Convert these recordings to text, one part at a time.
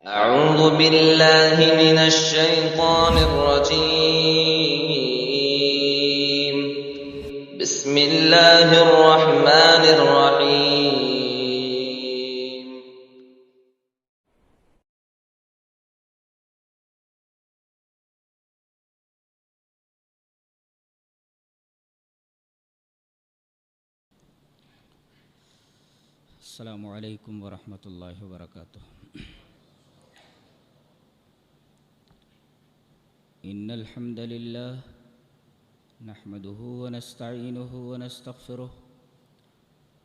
أعوذ بالله من الشيطان الرجيم. بسم الله الرحمن الرحيم. السلام علیکم ورحمۃ اللہ وبرکاتہ۔ ان الحمد للہ نحمده ونستعینه ونستغفره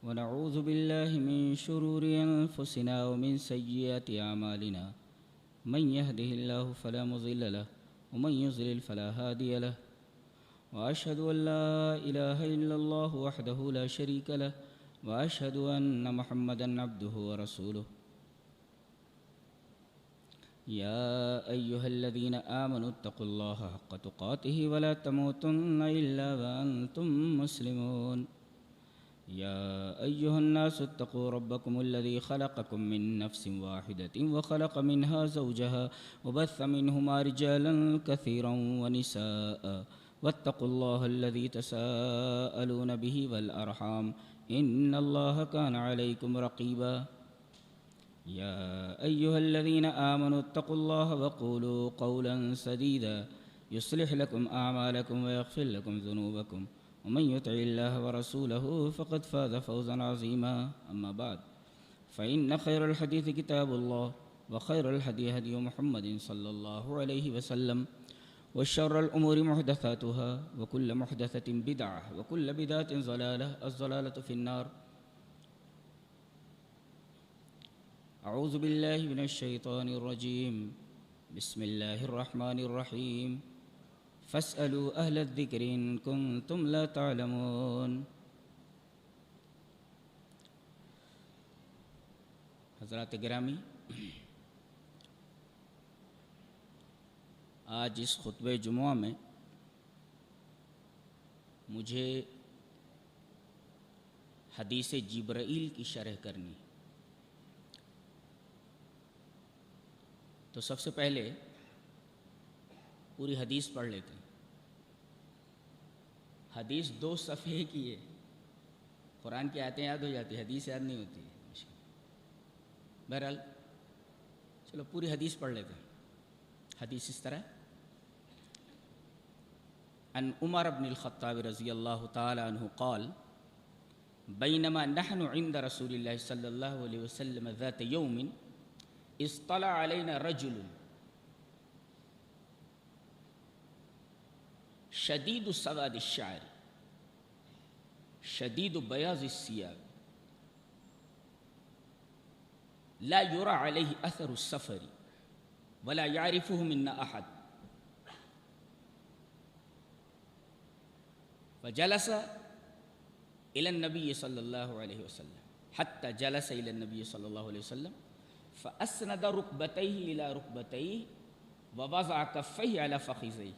ونعوذ باللہ من شرور انفسنا ومن سیئات اعمالنا من يهده الله فلا مضل له ومن يضلل فلا هادي له واشهد ان لا اله الا الله وحده لا شريك له واشهد ان محمدا عبده ورسوله يا ايها الذين امنوا اتقوا الله حق تقاته ولا تموتن الا وانتم مسلمون يا ايها الناس اتقوا ربكم الذي خلقكم من نفس واحدة وخلق منها زوجها وبث منهما رجالا كثيرا ونساء واتقوا الله الذي تساءلون به والارحام ان الله كان عليكم رقيبا يا ايها الذين امنوا اتقوا الله وقولوا قولا سديدا يصلح لكم اعمالكم ويغفر لكم ذنوبكم ومن يطع الله ورسوله فقد فاز فوزا عظيما اما بعد فان خير الحديث كتاب الله وخير الهدي هدي محمد صلى الله عليه وسلم وشر الأمور محدثاتها وكل محدثة بدعة وكل بدعة ضلالة الضلالة في النار أعوذ بالله من الشيطان الرجيم بسم الله الرحمن الرحيم فاسألوا أهل الذكر إن كنتم لا تعلمون۔ حضرات گرامی، آج اس خطبہ جمعہ میں مجھے حدیث جبرائیل کی شرح کرنی۔ تو سب سے پہلے پوری حدیث پڑھ لیتے ہیں۔ حدیث 2 صفحے کی ہے، قرآن کی آیتیں یاد ہو جاتی، حدیث یاد نہیں ہوتی۔ بہرحال چلو پوری حدیث پڑھ لیتے ہیں۔ حدیث اس طرح: عن عمر بن الخطاب رضی اللہ تعالی عنہ قال: بینما نحن عند رسول اللہ صلی اللہ علیہ وسلم ذات یوم اطلع علینا رجل شدید سواد الشعر شدید بیاض الثياب لا يرى عليه اثر السفر ولا يعرفه منا احد، فجلس إلى النبي صلى الله عليه وسلم حتى جلس إلى النبي صلى الله عليه وسلم فأسند ركبتيه إلى ركبتيه ووضع كفيه على فخذيه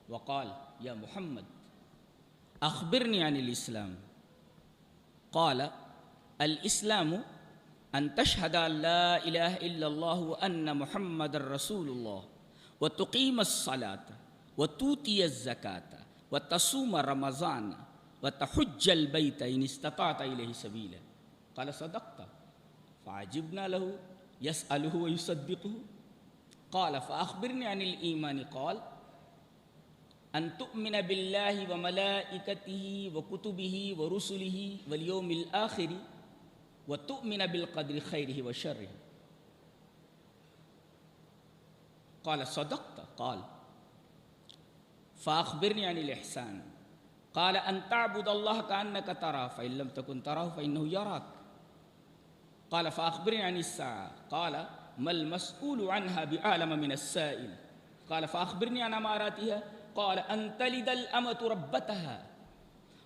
وقال: يا محمد أخبرني عن الإسلام. قال: الإسلام أن تشهد أن لا إله إلا الله وأن محمد رسول الله وتقيم الصلاة وتؤتي الزكاة وتصوم رمضان وتحج البيت إن استطعت إليه سبيلا. قال: صدقت. فعجبنا له يسأله ويصدقه. قال: فأخبرني عن الإيمان. قال: أن تؤمن بالله وملائكته وكتبه ورسله واليوم الآخر وتؤمن بالقدر خيره وشره. قال: صدقت. قال: فأخبرني عن الإحسان. قال: أن تعبد الله كأنك تراه فإن لم تكن تراه فإنه يراك. قال: فأخبرني عن الساعة. قال: ما المسؤول عنها بأعلم من السائل. قال: فأخبرني عن أماراتها. قال: أن تلد الأمة ربتها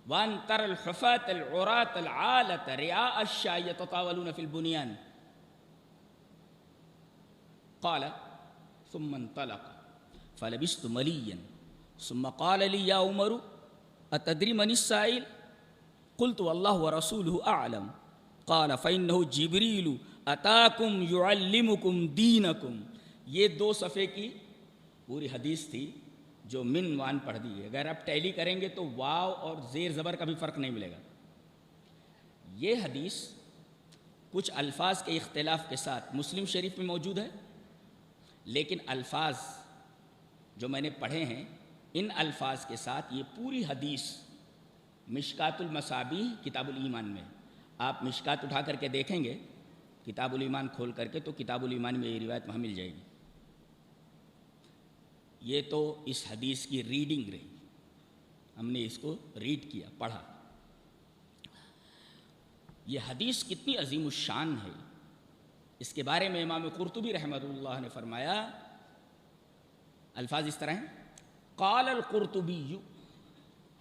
وأن ترى الحفاة العراة العالة رعاء الشاة يتطاولون في البنيان. قال: ثم انطلق فلبست مليا ثم قال لي: يا عمر أتدري من السائل؟ قلت: والله ورسوله أعلم. قال: فإنه جبريل اتاکم یعلمکم دینکم، یہ 2 صفحے کی پوری حدیث تھی جو من وان پڑھ دی ہے. اگر آپ ٹیلی کریں گے تو واو اور زیر زبر کا بھی فرق نہیں ملے گا. یہ حدیث کچھ الفاظ کے اختلاف کے ساتھ مسلم شریف میں موجود ہے، لیکن الفاظ جو میں نے پڑھے ہیں ان الفاظ کے ساتھ یہ پوری حدیث مشکات المصابیح کتاب الایمان میں. آپ مشکات اٹھا کر کے دیکھیں گے کتاب الایمان کھول کر کے تو کتاب الایمان میں یہ روایت وہاں مل جائے گی. یہ تو اس حدیث کی ریڈنگ رہی، ہم نے اس کو ریڈ کیا، پڑھا. یہ حدیث کتنی عظیم الشان ہے، اس کے بارے میں امام قرطبی رحمۃ اللہ نے فرمایا، الفاظ اس طرح ہیں: قال القرطبی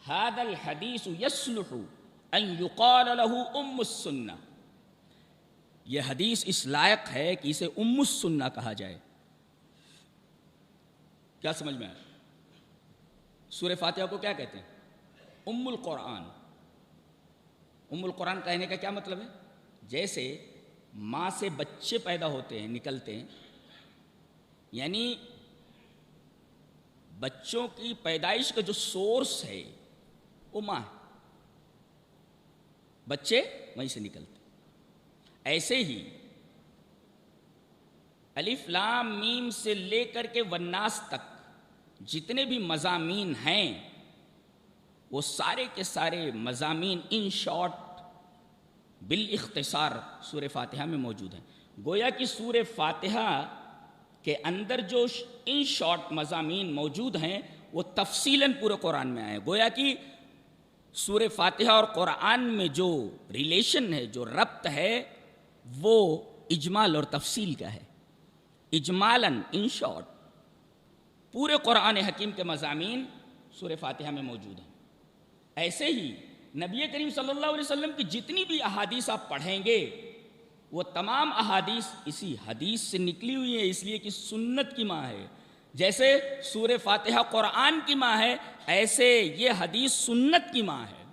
هذا الحدیث يصلح ان يقال له ام السنہ. یہ حدیث اس لائق ہے کہ اسے ام السنہ کہا جائے. کیا سمجھ میں آیا؟ سورہ فاتحہ کو کیا کہتے ہیں؟ ام القرآن. ام القرآن کہنے کا کیا مطلب ہے؟ جیسے ماں سے بچے پیدا ہوتے ہیں، نکلتے ہیں، یعنی بچوں کی پیدائش کا جو سورس ہے وہ ماں ہے، بچے وہیں سے نکلتے. ایسے ہی الف لام میم سے لے کر کے والناس تک جتنے بھی مضامین ہیں وہ سارے کے سارے مضامین ان شارٹ بالاختصار سورہ فاتحہ میں موجود ہیں. گویا کہ سورہ فاتحہ کے اندر جو ان شارٹ مضامین موجود ہیں وہ تفصیلاً پورے قرآن میں آئے. گویا کہ سورہ فاتحہ اور قرآن میں جو ریلیشن ہے، جو ربط ہے، وہ اجمال اور تفصیل کا ہے. اجمالاً ان شارٹ پورے قرآن حکیم کے مضامین سورہ فاتحہ میں موجود ہیں. ایسے ہی نبی کریم صلی اللہ علیہ وسلم کی جتنی بھی احادیث آپ پڑھیں گے وہ تمام احادیث اسی حدیث سے نکلی ہوئی ہیں، اس لیے کہ سنت کی ماں ہے. جیسے سورہ فاتحہ قرآن کی ماں ہے، ایسے یہ حدیث سنت کی ماں ہے.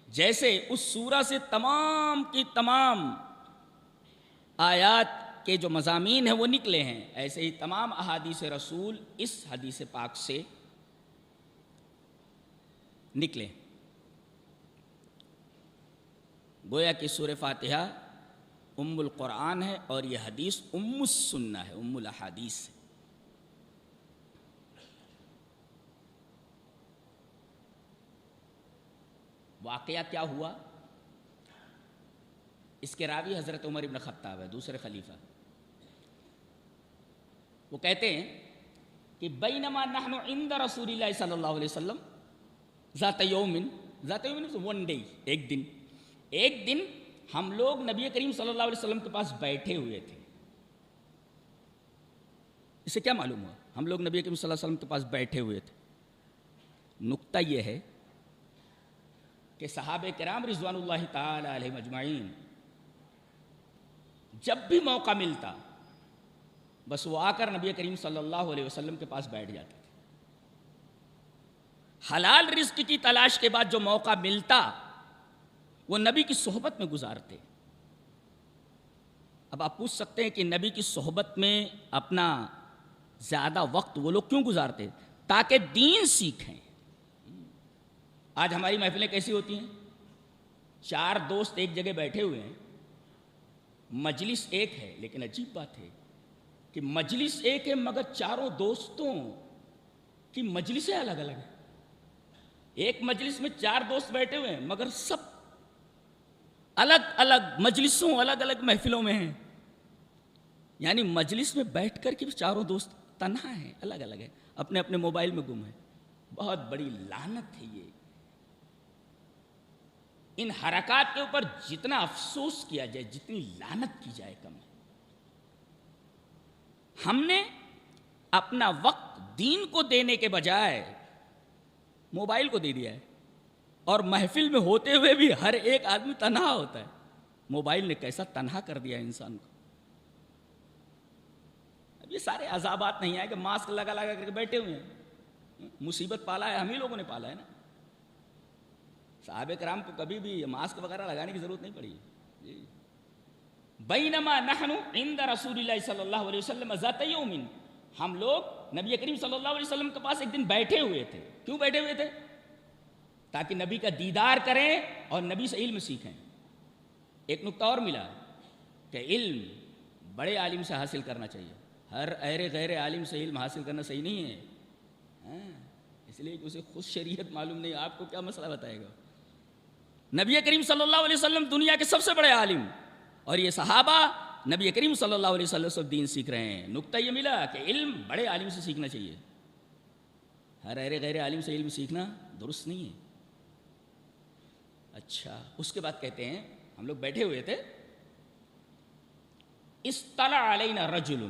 جیسے اس سورہ سے تمام کی تمام آیات کے جو مضامین ہیں وہ نکلے ہیں، ایسے ہی تمام احادیث رسول اس حدیث پاک سے نکلے. گویا کہ سورہ فاتحہ ام القرآن ہے اور یہ حدیث ام السنہ ہے، ام الاحادیث ہے. واقعہ کیا ہوا؟ اس کے راوی حضرت عمر ابن خطاب ہے، دوسرے خلیفہ. وہ کہتے ہیں کہ بینما نحن عند رسول اللہ صلی اللہ علیہ وسلم ذات یوم ون ڈے، ایک دن ہم لوگ نبی کریم صلی اللہ علیہ وسلم کے پاس بیٹھے ہوئے تھے. اس سے کیا معلوم ہوا؟ ہم لوگ نبی کریم صلی اللہ علیہ وسلم کے پاس بیٹھے ہوئے تھے. نقطہ یہ ہے کہ صحابہ کرام رضوان اللہ تعالی علیہم اجمعین جب بھی موقع ملتا بس وہ آ کر نبی کریم صلی اللہ علیہ وسلم کے پاس بیٹھ جاتے تھے. حلال رزق کی تلاش کے بعد جو موقع ملتا وہ نبی کی صحبت میں گزارتے. اب آپ پوچھ سکتے ہیں کہ نبی کی صحبت میں اپنا زیادہ وقت وہ لوگ کیوں گزارتے؟ تاکہ دین سیکھیں. آج ہماری محفلیں کیسی ہوتی ہیں؟ 4 دوست ایک جگہ بیٹھے ہوئے ہیں، مجلس ایک ہے، لیکن عجیب بات ہے کہ مجلس ایک ہے مگر چاروں دوستوں کی مجلسیں الگ الگ ہیں. ایک مجلس میں 4 دوست بیٹھے ہوئے ہیں مگر سب الگ الگ مجلسوں، الگ الگ محفلوں میں ہیں. یعنی مجلس میں بیٹھ کر کے بھی چاروں دوست تنہا ہیں، الگ الگ ہیں، اپنے اپنے موبائل میں گم ہیں. بہت بڑی لعنت ہے یہ. ان حرکات کے اوپر جتنا افسوس کیا جائے، جتنی لعنت کی جائے کم ہے. ہم نے اپنا وقت دین کو دینے کے بجائے موبائل کو دے دیا ہے، اور محفل میں ہوتے ہوئے بھی ہر ایک آدمی تنہا ہوتا ہے. موبائل نے کیسا تنہا کر دیا انسان کو. اب یہ سارے عذابات نہیں آئے کہ ماسک لگا لگا کر کے بیٹھے ہوئے ہیں. مصیبت پالا ہے ہم ہی لوگوں نے پالا ہے نا. صحابہ کرام کو کبھی بھی ماسک وغیرہ لگانے کی ضرورت نہیں پڑی. بینما نحن عند رسول اللہ صلی اللہ علیہ وسلم ذات یوم، ہم لوگ نبی کریم صلی اللہ علیہ وسلم کے پاس ایک دن بیٹھے ہوئے تھے. کیوں بیٹھے ہوئے تھے؟ تاکہ نبی کا دیدار کریں اور نبی سے علم سیکھیں. ایک نقطہ اور ملا کہ علم بڑے عالم سے حاصل کرنا چاہیے. ہر غیر عالم سے علم حاصل کرنا صحیح نہیں ہے. اس لیے کہ اسے خود شریعت معلوم نہیں، آپ کو کیا مسئلہ بتائے گا. نبی کریم صلی اللہ علیہ وسلم دنیا کے سب سے بڑے عالم، اور یہ صحابہ نبی کریم صلی اللہ علیہ وسلم سے دین سیکھ رہے ہیں. نقطہ یہ ملا کہ علم بڑے عالم سے سیکھنا چاہیے. ہر غیر عالم سے علم سیکھنا درست نہیں ہے. اچھا، اس کے بعد کہتے ہیں ہم لوگ بیٹھے ہوئے تھے. اطلع علینا رجل،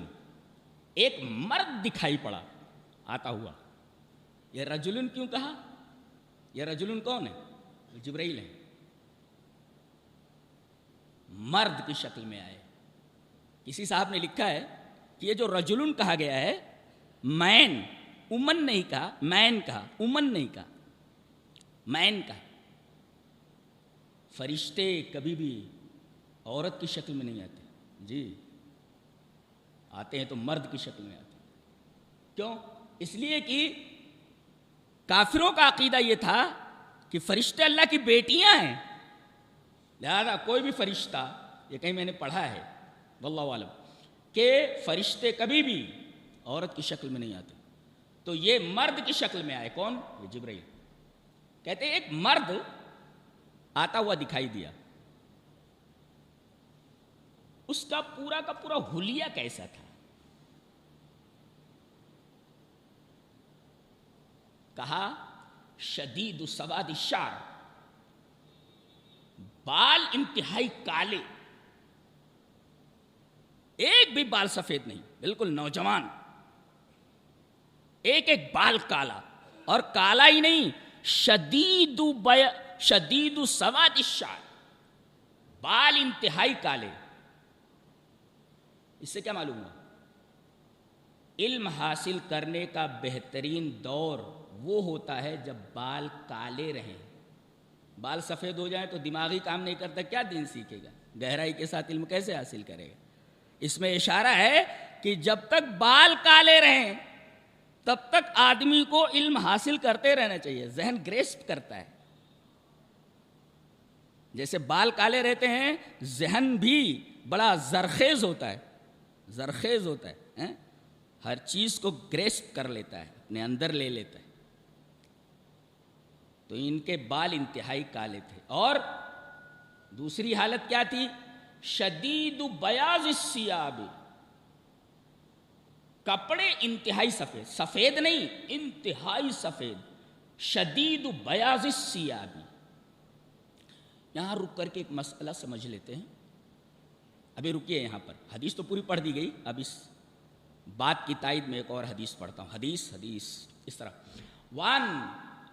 ایک مرد دکھائی پڑا آتا ہوا. یہ رجلن کیوں کہا؟ یہ رجلن کون ہے؟ جبرائیل ہے. مرد کی شکل میں آئے. کسی صاحب نے لکھا ہے کہ یہ جو رجلن کہا گیا ہے، مین، امن نہیں کہا، مین کہا، امن نہیں کہا، مین کہا. فرشتے کبھی بھی عورت کی شکل میں نہیں آتے. جی آتے ہیں تو مرد کی شکل میں آتے ہیں. کیوں؟ اس لیے کہ کافروں کا عقیدہ یہ تھا کہ فرشتے اللہ کی بیٹیاں ہیں. لہذا کوئی بھی فرشتہ، یہ کہیں میں نے پڑھا ہے واللہ عالم، کہ فرشتے کبھی بھی عورت کی شکل میں نہیں آتے. تو یہ مرد کی شکل میں آئے. کون؟ یہ جبرائیل. کہتے ہیں ایک مرد آتا ہوا دکھائی دیا. اس کا پورا حلیہ کیسا تھا؟ کہا شدید سواد الشعر، بال انتہائی کالے، ایک بھی بال سفید نہیں، بالکل نوجوان، ایک بال کالا. اور کالا ہی نہیں، شدید سواد الشعر، بال انتہائی کالے. اس سے کیا معلوم ہوا؟ علم حاصل کرنے کا بہترین دور وہ ہوتا ہے جب بال کالے رہیں. بال سفید ہو جائیں تو دماغی کام نہیں کرتا، کیا دین سیکھے گا؟ گہرائی کے ساتھ علم کیسے حاصل کرے گا؟ اس میں اشارہ ہے کہ جب تک بال کالے رہیں تب تک آدمی کو علم حاصل کرتے رہنا چاہیے. ذہن گریسپ کرتا ہے. جیسے بال کالے رہتے ہیں ذہن بھی بڑا زرخیز ہوتا ہے، زرخیز ہوتا ہے، ہر چیز کو گریسپ کر لیتا ہے، اپنے اندر لے لیتا ہے. تو ان کے بال انتہائی کالے تھے. اور دوسری حالت کیا تھی؟ شدید بیاض الثیاب، کپڑے انتہائی سفید، سفید نہیں انتہائی سفید. شدید بیاض الثیاب. یہاں رک کر کے ایک مسئلہ سمجھ لیتے ہیں. ابھی رکیے یہاں پر. حدیث تو پوری پڑھ دی گئی، اب اس بات کی تائید میں ایک اور حدیث پڑھتا ہوں. حدیث اس طرح. وان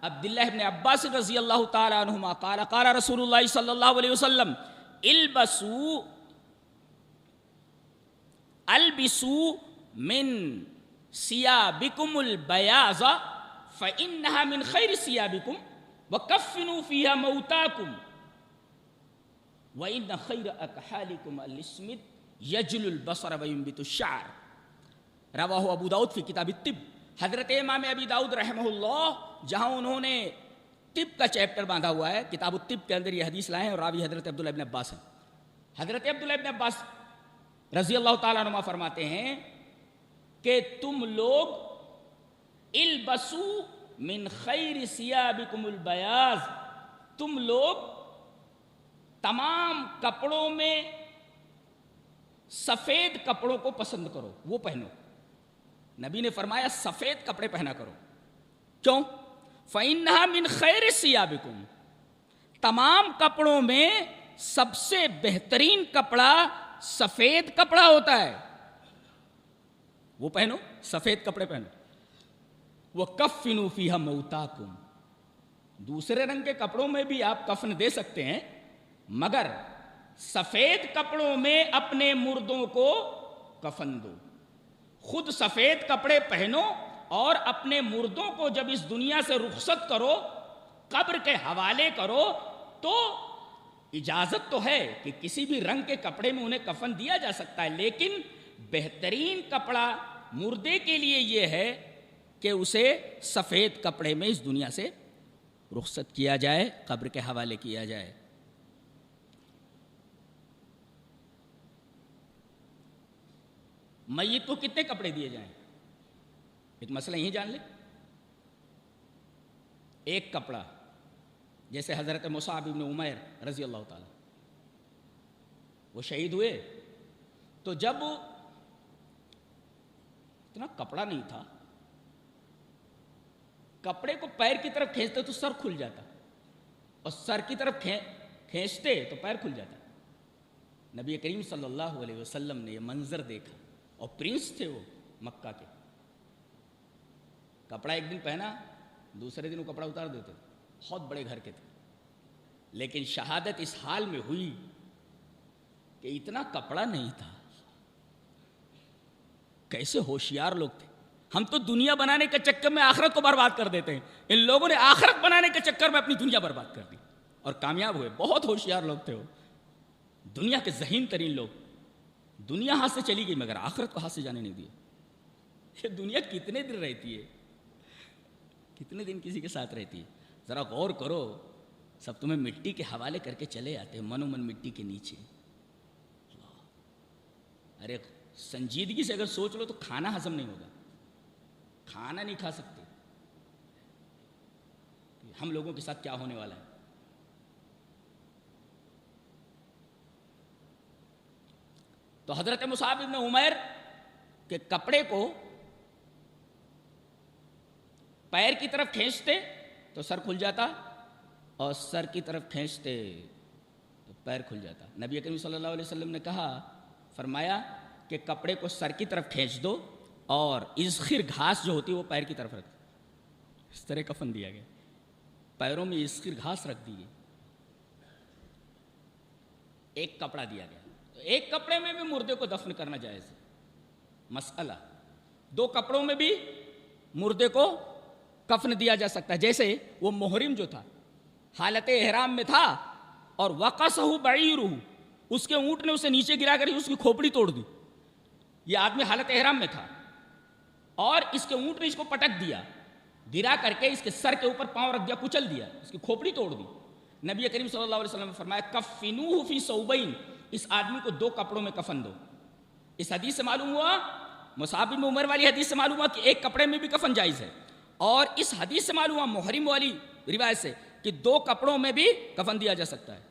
عبداللہ ابن عباس رضی اللہ تعالی عنہما قال قال رسول اللہ صلی اللہ علیہ وسلم البسوا من ثيابكم البياض فإنها من خير ثيابكم وكفنوا فيها موتاكم وإن خير أكحالكم الاسود يجل البصر وينبت الشعر. رواہ ابو داؤد فی کتاب الطب. حضرت امام ابی داؤد رحمہ اللہ جہاں انہوں نے طب کا چیپٹر باندھا ہوا ہے، کتاب الطب کے اندر یہ حدیث لائے ہیں، اور راوی حضرت عبداللہ ابن عباس ہیں. حضرت عبداللہ ابن عباس رضی اللہ تعالیٰ عنہ فرماتے ہیں کہ تم لوگ البسوا من خیر ثیابکم البیاض، تم لوگ تمام کپڑوں میں سفید کپڑوں کو پسند کرو، وہ پہنو. نبی نے فرمایا سفید کپڑے پہنا کرو. کیوں؟ فَإِنَّهَا مِنْ خَيْرِ ثِيَابِكُمْ، تمام کپڑوں میں سب سے بہترین کپڑا سفید کپڑا ہوتا ہے، وہ پہنو، سفید کپڑے پہنو. وَكَفِّنُوا فِيهَا مَوْتَاكُمْ، دوسرے رنگ کے کپڑوں میں بھی آپ کفن دے سکتے ہیں، مگر سفید کپڑوں میں اپنے مردوں کو کفن دو. خود سفید کپڑے پہنو اور اپنے مردوں کو جب اس دنیا سے رخصت کرو، قبر کے حوالے کرو، تو اجازت تو ہے کہ کسی بھی رنگ کے کپڑے میں انہیں کفن دیا جا سکتا ہے، لیکن بہترین کپڑا مردے کے لیے یہ ہے کہ اسے سفید کپڑے میں اس دنیا سے رخصت کیا جائے، قبر کے حوالے کیا جائے۔ میت کو کتنے کپڑے دیے جائیں؟ ایک مسئلہ یہی جان لیں، ایک کپڑا، جیسے حضرت مصعب بن عمیر رضی اللہ تعالی وہ شہید ہوئے، تو جب اتنا کپڑا نہیں تھا، کپڑے کو پیر کی طرف کھینچتے تو سر کھل جاتا، اور سر کی طرف کھینچتے تو پیر کھل جاتا۔ نبی کریم صلی اللہ علیہ وسلم نے یہ منظر دیکھا، اور پرنس تھے وہ مکہ کے، کپڑا ایک دن پہنا، دوسرے دن وہ کپڑا اتار دیتے، بہت بڑے گھر کے تھے، لیکن شہادت اس حال میں ہوئی کہ اتنا کپڑا نہیں تھا۔ کیسے ہوشیار لوگ تھے! ہم تو دنیا بنانے کے چکر میں آخرت کو برباد کر دیتے ہیں، ان لوگوں نے آخرت بنانے کے چکر میں اپنی دنیا برباد کر دی اور کامیاب ہوئے۔ بہت ہوشیار لوگ تھے وہ، دنیا کے ذہین ترین لوگ۔ دنیا ہاتھ سے چلی گئی مگر آخرت کو ہاتھ سے جانے نہیں دیا۔ یہ دنیا کتنے دن رہتی ہے، کتنے دن کسی کے ساتھ رہتی ہے؟ ذرا غور کرو، سب تمہیں مٹی کے حوالے کر کے چلے آتے ہیں، من و من مٹی کے نیچے۔ ارے سنجیدگی سے اگر سوچ لو تو کھانا ہضم نہیں ہوگا، کھانا نہیں کھا سکتے۔ ہم لوگوں کے ساتھ کیا ہونے والا ہے؟ تو حضرت مصعب بن عمیر کے کپڑے کو پیر کی طرف کھینچتے تو سر کھل جاتا، اور سر کی طرف کھینچتے تو پیر کھل جاتا۔ نبی کریم صلی اللہ علیہ وسلم نے کہا، فرمایا کہ کپڑے کو سر کی طرف کھینچ دو اور اذخر گھاس جو ہوتی ہے وہ پیر کی طرف رکھ دو۔ اس طرح کفن دیا گیا، پیروں میں اذخر گھاس رکھ دی گئی، ایک کپڑا دیا گیا۔ تو ایک کپڑے میں بھی مردے کو دفن کرنا جائز ہے، مسئلہ۔ دو کپڑوں میں بھی مردے کو کفن دیا جا سکتا ہے، جیسے وہ محرم جو تھا حالت احرام میں تھا اور وقصہ بعیرہ، اس کے اونٹ نے اسے نیچے گرا کر اس کی کھوپڑی توڑ دی۔ یہ آدمی حالت احرام میں تھا اور اس کے اونٹ نے اس کو پٹک دیا، گرا کر کے اس کے سر کے اوپر پاؤں رکھ دیا، کچل دیا، اس کی کھوپڑی توڑ دی۔ نبی کریم صلی اللہ علیہ وسلم نے فرمایا کفنوہ فی ثوبین، اس آدمی کو دو کپڑوں میں کفن دو۔ اس حدیث سے معلوم ہوا، مصعب بن عمر والی حدیث سے معلوم ہوا کہ ایک کپڑے میں بھی کفن جائز ہے، اور اس حدیث سے معلوم ہوا محرم والی روایت سے کہ دو کپڑوں میں بھی کفن دیا جا سکتا ہے،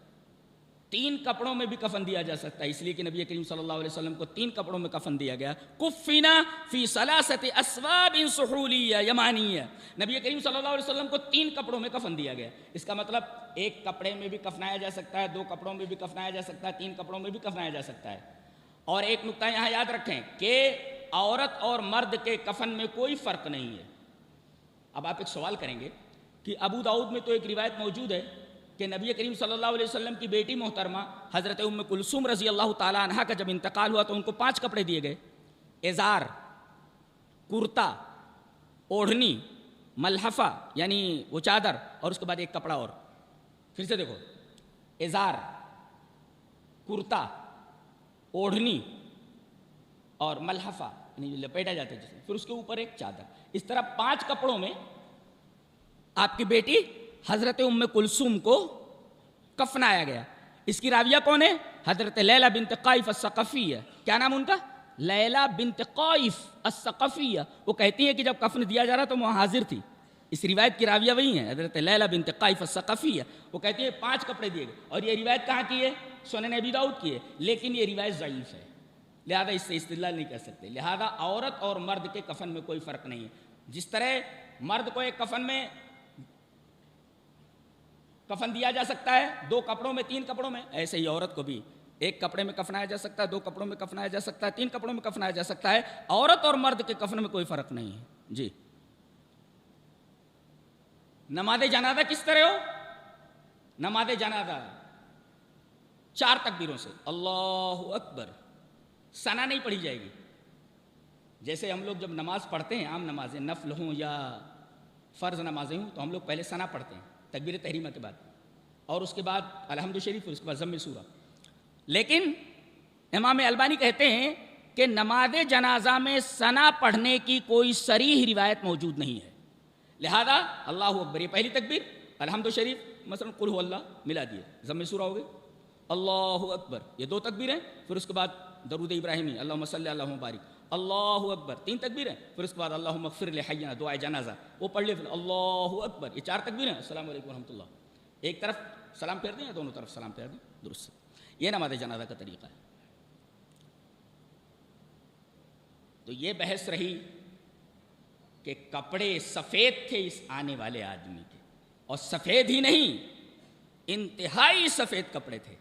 تین کپڑوں میں بھی کفن دیا جا سکتا ہے، اس لیے کہ نبی کریم صلی اللہ علیہ وسلم کو تین کپڑوں میں کفن دیا گیا۔ کفنا فی ثلاثۃ اثواب سحولیہ یمانیہ، نبی کریم صلی اللہ علیہ وسلم کو تین کپڑوں میں کفن دیا گیا۔ اس کا مطلب ایک کپڑے میں بھی کفنایا جا سکتا ہے، دو کپڑوں میں بھی کفنایا جا سکتا ہے، تین کپڑوں میں بھی کفنایا جا سکتا ہے۔ اور ایک نقطہ یہاں یاد رکھیں کہ عورت اور مرد کے کفن میں کوئی فرق نہیں ہے۔ اب آپ ایک سوال کریں گے کہ ابو داؤد میں تو ایک روایت موجود ہے کہ نبی کریم صلی اللہ علیہ وسلم کی بیٹی محترمہ حضرت ام کلثوم رضی اللہ تعالیٰ عنہا کا جب انتقال ہوا تو ان کو 5 کپڑے دیے گئے، ازار، کرتا، اوڑھنی، ملحفہ یعنی وہ چادر، اور اس کے بعد ایک کپڑا اور۔ پھر سے دیکھو، ازار، کرتا، اوڑھنی اور ملحفہ یعنی لپیٹا جاتا ہے جس میں، پھر اس کے اوپر ایک چادر۔ اس طرح 5 کپڑوں میں آپ کی بیٹی حضرت ام کلثوم کو کفنایا گیا۔ اس کی راویہ کون ہے؟ حضرت لیلہ بنت قائف الثقفیہ۔ کیا نام ان کا؟ لیلہ بنت قائف الثقفیہ۔ وہ کہتی ہیں کہ جب کفن دیا جا رہا تو وہ حاضر تھی۔ اس روایت کی راویہ وہی ہیں، حضرت لیلہ بنت قائف الثقفیہ۔ وہ کہتی ہیں 5 کپڑے دیے گئے، اور یہ روایت کہاں کی ہے؟ سنن ابی داؤد کی ہے، لیکن یہ روایت ضعیف ہے، لہذا اس سے استدلال نہیں کر سکتے۔ لہذا عورت اور مرد کے کفن میں کوئی فرق نہیں ہے۔ جس طرح مرد کو ایک کفن میں کفن دیا جا سکتا ہے 2 کپڑوں میں، 3 کپڑوں میں، ایسے ہی عورت کو بھی ایک کپڑے میں کفنایا جا سکتا ہے، 2 کپڑوں میں کفنایا جا سکتا ہے، 3 کپڑوں میں کفنایا جا سکتا ہے۔ عورت اور مرد کے کفن میں کوئی فرق نہیں ہے۔ جی، نماز جنازہ کس طرح ہو؟ نماز جنازہ 4 تکبیروں سے، اللہ اکبر، ثنا نہیں پڑھی جائے گی۔ جیسے ہم لوگ جب نماز پڑھتے ہیں، عام نمازیں نفل ہوں یا فرض نمازیں ہوں، تو ہم لوگ پہلے ثنا پڑھتے ہیں تکبیر تحریمہ کے بعد، اور اس کے بعد الحمد شریف، اور اس کے بعد ضم سورہ. لیکن امام البانی کہتے ہیں کہ نماز جنازہ میں ثنا پڑھنے کی کوئی صریح روایت موجود نہیں ہے، لہذا اللہ اکبر یہ پہلی تکبیر، الحمد شریف مثلا قل هو اللہ ملا دیے، ضم سورہ ہو گئی، اللہ اکبر یہ 2 تکبیر ہیں، پھر اس کے بعد درود ابراہیمی اللہم صلی اللہم بارک، اللہ اکبر 3 تکبیر ہیں، پھر اس کے بعد اللہم اغفر لحینا دعائے جنازہ وہ پڑھ لے، پھر اللہ اکبر یہ 4 تکبیر ہیں، السلام علیکم ورحمۃ اللہ، ایک طرف سلام پھیر دیں یا دونوں طرف سلام پھیر دیں، درست. یہ نماز جنازہ کا طریقہ ہے. تو یہ بحث رہی کہ کپڑے سفید تھے اس آنے والے آدمی کے، اور سفید ہی نہیں انتہائی سفید کپڑے تھے.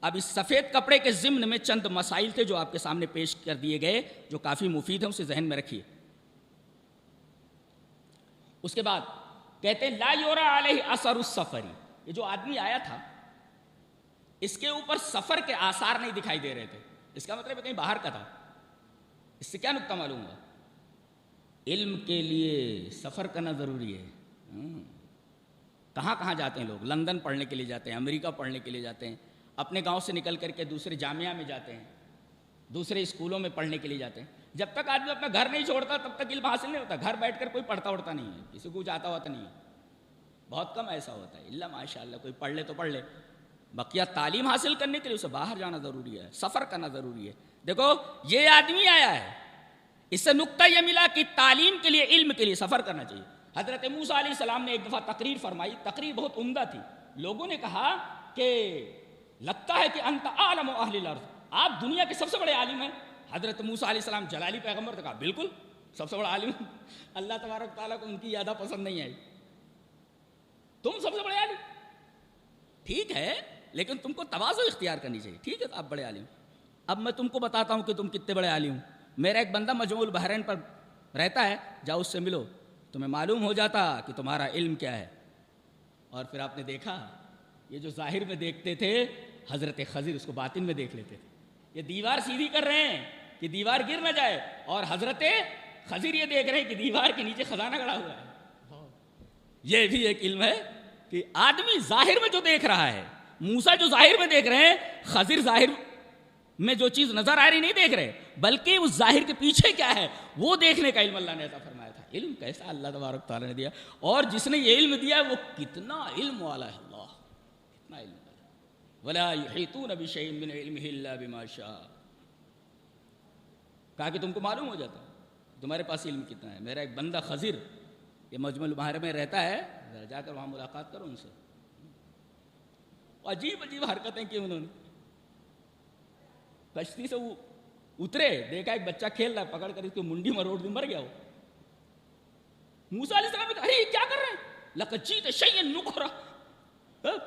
اب اس سفید کپڑے کے ضمن میں چند مسائل تھے جو آپ کے سامنے پیش کر دیے گئے، جو کافی مفید ہیں، اسے ذہن میں رکھیے. اس کے بعد کہتے ہیں لا یورا علیہ اثر السفر، یہ جو آدمی آیا تھا اس کے اوپر سفر کے آثار نہیں دکھائی دے رہے تھے. اس کا مطلب ہے کہیں باہر کا تھا. اس سے کیا نکتہ معلوم ہوا؟ علم کے لیے سفر کرنا ضروری ہے. کہاں کہاں جاتے ہیں لوگ؟ لندن پڑھنے کے لیے جاتے ہیں، امریکہ پڑھنے کے لیے جاتے ہیں، اپنے گاؤں سے نکل کر کے دوسرے جامعہ میں جاتے ہیں، دوسرے اسکولوں میں پڑھنے کے لیے جاتے ہیں. جب تک آدمی اپنا گھر نہیں چھوڑتا تب تک علم حاصل نہیں ہوتا. گھر بیٹھ کر کوئی پڑھتا اڑتا نہیں ہے، کسی کو کچھ آتا ہوتا نہیں ہے، بہت کم ایسا ہوتا ہے. اللہ ماشاء اللہ کوئی پڑھ لے تو پڑھ لے، بقیہ تعلیم حاصل کرنے کے لیے اسے باہر جانا ضروری ہے، سفر کرنا ضروری ہے. دیکھو یہ آدمی آیا ہے، اس سے نقطہ یہ ملا کہ تعلیم کے لیے، علم کے لیے سفر کرنا چاہیے. حضرت موسیٰ علیہ السلام نے ایک دفعہ تقریر فرمائی، تقریر بہت عمدہ تھی. لوگوں نے کہا کہ لگتا ہے کہ انت اعلم اہل الارض، آپ دنیا کے سب سے بڑے عالم ہیں. حضرت موسیٰ علیہ السلام جلالی پیغمبر نے کہا بالکل سب سے بڑا عالم. اللہ تبارک تعالیٰ کو ان کی یادہ پسند نہیں آئی. تم سب سے بڑے عالم ٹھیک ہے، لیکن تم کو تواضع اختیار کرنی چاہیے. ٹھیک ہے آپ بڑے عالم، اب میں تم کو بتاتا ہوں کہ تم کتنے بڑے عالم ہو. میرا ایک بندہ مجموع البحرین پر رہتا ہے، جاؤ اس سے ملو، تمہیں معلوم ہو جاتا کہ تمہارا علم کیا ہے. اور پھر آپ نے دیکھا یہ جو ظاہر میں دیکھتے تھے حضرت خضر اس کو باطن میں دیکھ لیتے تھے. یہ دیوار سیدھی کر رہے ہیں کہ دیوار گر نہ جائے، اور حضرت خضر یہ دیکھ رہے ہیں کہ دیوار کے نیچے خزانہ گڑا ہوا ہے. یہ بھی ایک علم ہے کہ آدمی ظاہر میں جو دیکھ رہا ہے، موسیٰ جو ظاہر میں دیکھ رہے ہیں، خضر ظاہر میں جو چیز نظر آ رہی نہیں دیکھ رہے، بلکہ اس ظاہر کے پیچھے کیا ہے وہ دیکھنے کا علم اللہ نے عطا فرمایا تھا. علم کیسا اللہ تبارک تعالیٰ نے دیا، اور جس نے یہ علم دیا وہ کتنا علم والا ہے. اللہ کتنا علم والا. ولا یحیطون بشیء من علمہ الا بما شاء. کہا کہ تم کو معلوم ہو جاتا تمہارے پاس علم کتنا ہے. میرا ایک بندہ خضر یہ مجمع البحر میں رہتا ہے، ذرا جا کر وہاں ملاقات کرو ان سے. عجیب عجیب حرکتیں کی انہوں نے. کشتی سے وہ اترے، دیکھا ایک بچہ کھیل رہا ہے، پکڑ کر اس کی منڈی میں روڑ دی، مر گیا وہ. موسیٰ علیہ السلام نے کہا ارے کیا کر رہے ہیں؟ لقد جئت شیئا نکرا،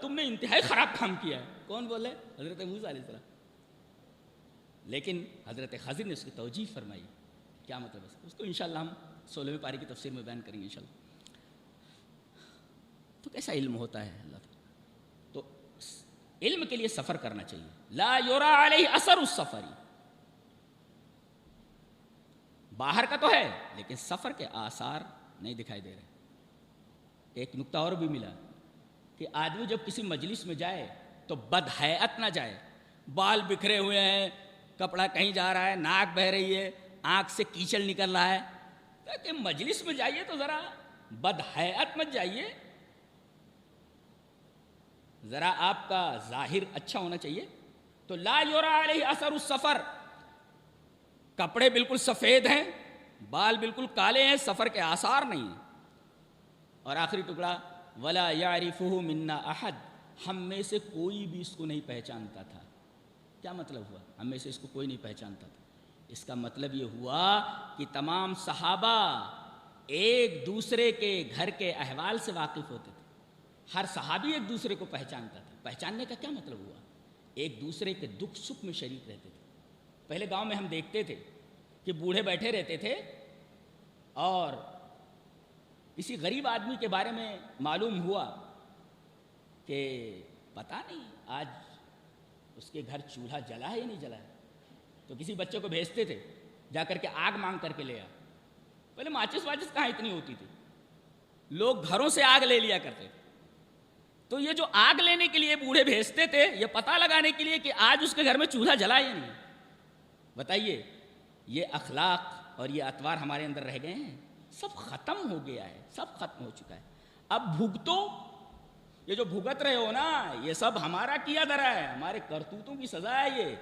تم نے انتہائی خراب کام کیا ہے. کون بولے؟ حضرت موسیٰ علیہ السلام. لیکن حضرت خضر نے اس کی توجیہ فرمائی. کیا مطلب ہے اس کو انشاءاللہ ہم 16ویں پارے کی تفسیر میں بیان کریں گے انشاءاللہ. تو کیسا علم ہوتا ہے اللہ تعالیٰ. تو علم کے لیے سفر کرنا چاہیے. لا یرا علیہ اثر السفر، باہر کا تو ہے لیکن سفر کے آثار نہیں دکھائی دے رہے. ایک نقطہ اور بھی ملا کہ آدمی جب کسی مجلس میں جائے تو بدحیات نہ جائے. بال بکھرے ہوئے ہیں، کپڑا کہیں جا رہا ہے، ناک بہہ رہی ہے، آنکھ سے کیچڑ نکل رہا ہے، کہ مجلس میں جائیے تو ذرا بدحیات مت جائیے. ذرا آپ کا ظاہر اچھا ہونا چاہیے. تو لا یرا علیہ اثر السفر، کپڑے بالکل سفید ہیں، بال بالکل کالے ہیں، سفر کے آثار نہیں ہیں. اور آخری ٹکڑا ولا یعرفہ منا احد، ہم میں سے کوئی بھی اس کو نہیں پہچانتا تھا. کیا مطلب ہوا ہم میں سے اس کو کوئی نہیں پہچانتا تھا؟ اس کا مطلب یہ ہوا کہ تمام صحابہ ایک دوسرے کے گھر کے احوال سے واقف ہوتے تھے. ہر صحابی ایک دوسرے کو پہچانتا تھا. پہچاننے کا کیا مطلب ہوا؟ ایک دوسرے کے دکھ سکھ میں شریک رہتے تھے. پہلے گاؤں میں ہم دیکھتے تھے کہ بوڑھے بیٹھے رہتے تھے اور کسی غریب آدمی کے بارے میں معلوم ہوا کہ پتہ نہیں آج اس کے گھر چولہا جلا ہے یا نہیں جلا ہے، تو کسی بچے کو بھیجتے تھے جا کر کے آگ مانگ کر کے لے آ. پہلے ماچس واچس کہاں اتنی ہوتی تھی، لوگ گھروں سے آگ لے لیا کرتے تھے. تو یہ جو آگ لینے کے لیے بوڑھے بھیجتے تھے یہ پتہ لگانے کے لیے کہ آج اس کے گھر میں چولہا جلا یا نہیں. بتائیے یہ اخلاق اور یہ اطوار ہمارے اندر رہ گئے ہیں؟ سب ختم ہو گیا ہے, سب ختم ہو چکا ہے. اب بھگتو, یہ جو بھگت رہے ہو نا یہ سب ہمارا کیا دھرا ہے, ہمارے کرتوتوں کی سزا ہے. یہ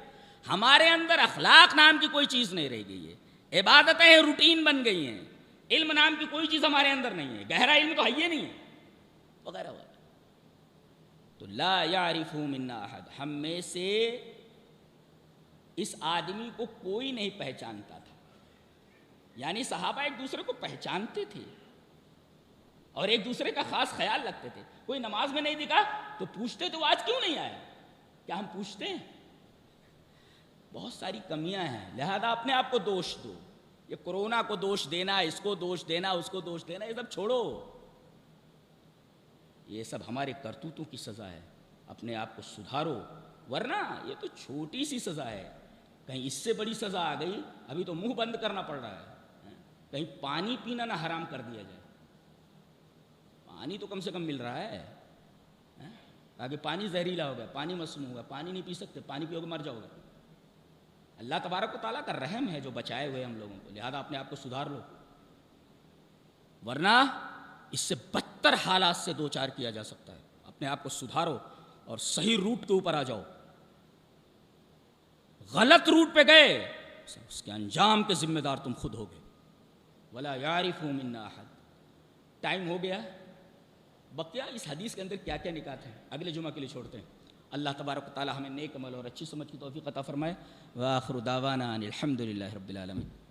ہمارے اندر اخلاق نام کی کوئی چیز نہیں رہ گئی ہے, عبادتیں روٹین بن گئی ہیں, علم نام کی کوئی چیز ہمارے اندر نہیں ہے, گہرا علم تو ہے ہی نہیں ہے وغیرہ وغیرہ. تو لا یعرف منا احد, ہم میں سے اس آدمی کو کوئی نہیں پہچانتا تھا. یعنی صحابہ ایک دوسرے کو پہچانتے تھے اور ایک دوسرے کا خاص خیال رکھتے تھے. کوئی نماز میں نہیں دکھا تو پوچھتے تو آج کیوں نہیں آیا, کیا ہم پوچھتے ہیں؟ بہت ساری کمیاں ہیں, لہذا اپنے آپ کو دوش دو. یہ کورونا کو دوش دینا, اس کو دوش دینا, اس کو دوش دینا, یہ سب چھوڑو. یہ سب ہمارے کرتوتوں کی سزا ہے, اپنے آپ کو سدھارو, ورنہ یہ تو چھوٹی سی سزا ہے. کہیں اس سے بڑی سزا آ گئی, ابھی تو منہ بند کرنا پڑ رہا ہے. کہیں پانی پینا نہ حرام کر دیا جائے, پانی تو کم سے کم مل رہا ہے. آگے پانی زہریلا ہو گیا, پانی مسموم ہوگا, پانی نہیں پی سکتے, پانی پیو گے مر جاؤ گے. اللہ تبارک و تعالیٰ کا رحم ہے جو بچائے ہوئے ہم لوگوں کو, لہذا اپنے آپ کو سدھار لو, ورنہ اس سے بدتر حالات سے دو چار کیا جا سکتا ہے. اپنے آپ کو سدھارو اور صحیح روٹ کے اوپر آ جاؤ. غلط روٹ پہ گئے اس کے انجام کے ذمہ دار تم خود ہوگے. ولا یعرف منا احد. ٹائم ہو گیا, بقیہ اس حدیث کے اندر کیا کیا نکات ہیں اگلے جمعہ کے لیے چھوڑتے ہیں. اللہ تبارک و تعالی ہمیں نیک عمل اور اچھی سمجھ کی توفیق عطا فرمائے. وآخر دعوانا ان الحمد للہ رب العالمین.